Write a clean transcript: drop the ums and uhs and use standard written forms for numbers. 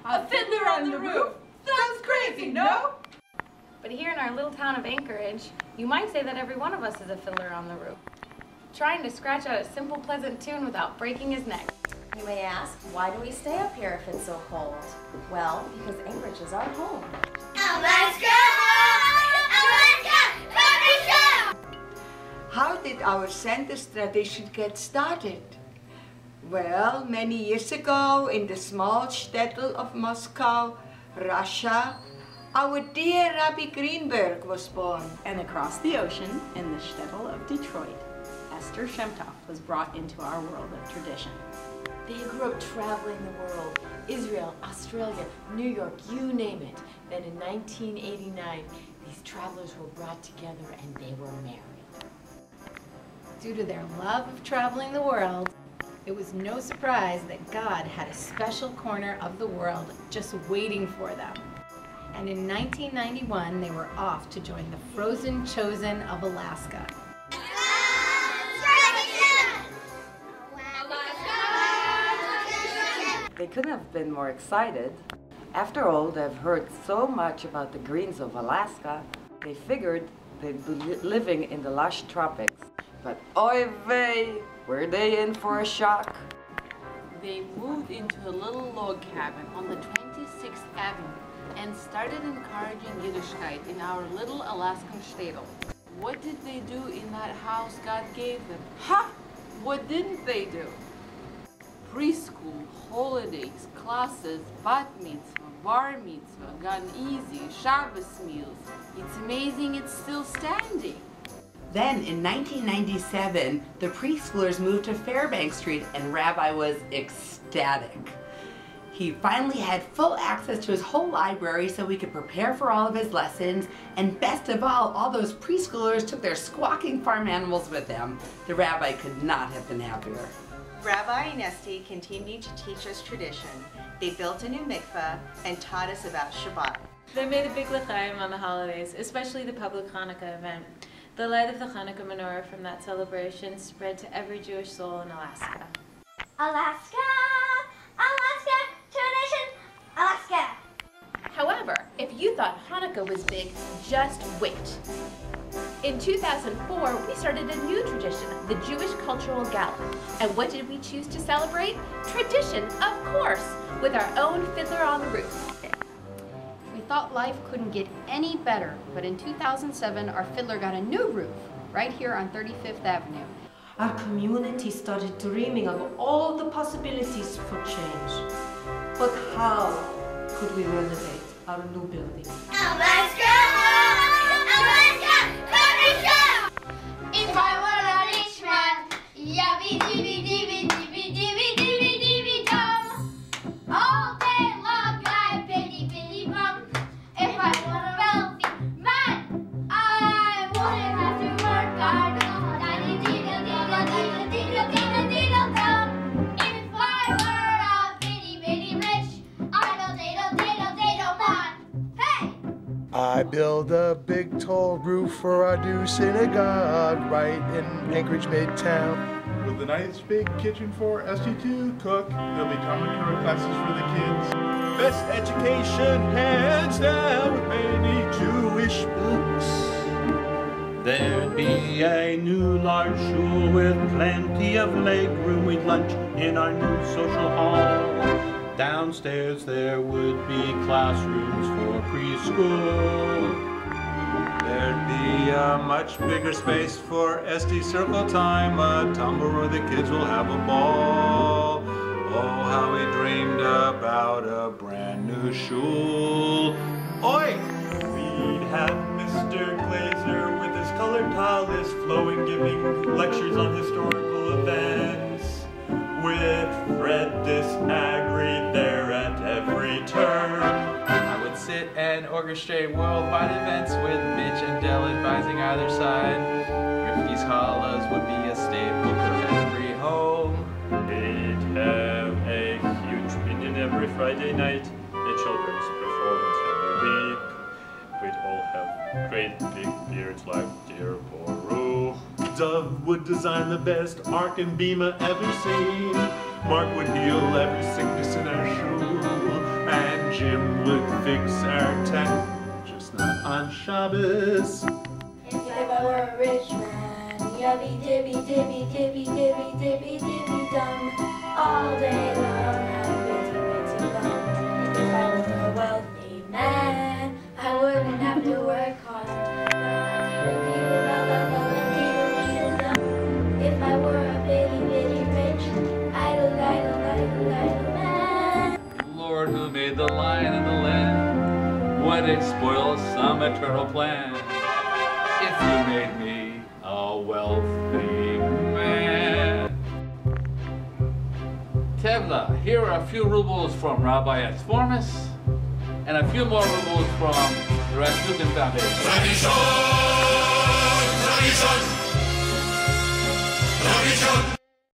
A fiddler on the roof? That's crazy, no? But here in our little town of Anchorage, you might say that every one of us is a fiddler on the roof, trying to scratch out a simple, pleasant tune without breaking his neck. You may ask, why do we stay up here if it's so cold? Well, because Anchorage is our home. Alaska! Alaska! Alaska! How did our Santa's tradition get started? Well, many years ago, in the small shtetl of Moscow, Russia, our dear Rabbi Greenberg was born. And across the ocean, in the shtetl of Detroit, Esther Shemtov was brought into our world of tradition. They grew up traveling the world, Israel, Australia, New York, you name it. Then in 1989, these travelers were brought together and they were married. Due to their love of traveling the world, it was no surprise that God had a special corner of the world just waiting for them. And in 1991, they were off to join the frozen chosen of Alaska. They couldn't have been more excited. After all, they've heard so much about the greens of Alaska, they figured they'd be living in the lush tropics. But oy vey, were they in for a shock? They moved into a little log cabin on the 26th Avenue and started encouraging Yiddishkeit in our little Alaskan shtetl. What did they do in that house God gave them? Ha! What didn't they do? Preschool, holidays, classes, bat mitzvah, bar mitzvah, gan easy, Shabbos meals. It's amazing it's still standing. Then in 1997, the preschoolers moved to Fairbank Street and Rabbi was ecstatic. He finally had full access to his whole library so he could prepare for all of his lessons, and best of all those preschoolers took their squawking farm animals with them. The rabbi could not have been happier. Rabbi and Esti continued to teach us tradition. They built a new mikveh and taught us about Chabad. They made a big l'chaim on the holidays, especially the public Hanukkah event. The light of the Hanukkah menorah from that celebration spread to every Jewish soul in Alaska. Alaska! Alaska! Tradition! Alaska! However, if you thought Hanukkah was big, just wait. In 2004, we started a new tradition, the Jewish Cultural Gala. And what did we choose to celebrate? Tradition, of course, with our own Fiddler on the Roof. We thought life couldn't get any better, but in 2007, our Fiddler got a new roof, right here on 35th Avenue. Our community started dreaming of all the possibilities for change. But how could we renovate our new building? Alaska! Alaska! Alaska! If I were a rich man, yabby dibby dibby dibby dibby dibby dibby dum. All day long I bitty bitty bum. If I were a wealthy man, I wouldn't have to work hard. Daddy diddle diddle diddle diddle diddle diddle dum. If I were a bitty bitty rich, I'd diddle diddle diddle man. Hey! I build a big tall roof for our new synagogue right in Anchorage Midtown. With a nice big kitchen for Esty to cook, there'll be common core classes for the kids. Best education, hands down, with many Jewish books. There'd be a new large shul with plenty of leg room. We'd lunch in our new social hall. Downstairs there would be classrooms for preschool. There'd be a much bigger space for SD Circle Time, a tumble where the kids will have a ball. Oh, how we dreamed about a brand new shul. Oi! We'd have Mr. Glazer with his colored tallis flowing, giving lectures on historical events. With Fred Disagri there at every turn. I would sit and orchestrate worldwide events with Mitch and Dell advising either side. Rifki's Hollows would be a staple for every home. They'd have a huge minion every Friday night, a children's performance every week. We'd all have great big beards like dear Boru. Dove would design the best Ark and Bema ever seen. Mark would heal every sickness in our shul. And Jim would fix our tent, just not on Shabbos. If I were a rich man, yubby dibby dibby dibby dibby dibby dibby dum, all day long I'd bitty bitty bum. If I were a wealthy man, I wouldn't have to work hard. If I were a bitty bitty rich, idle man. Lord, who made the lion and the lamb, would it spoil some eternal plan if you made me a wealthy man? Tevla, here are a few rubles from Rabbi Esformis and a few more rubles from the Rasputin Foundation. Tradition! Tradition!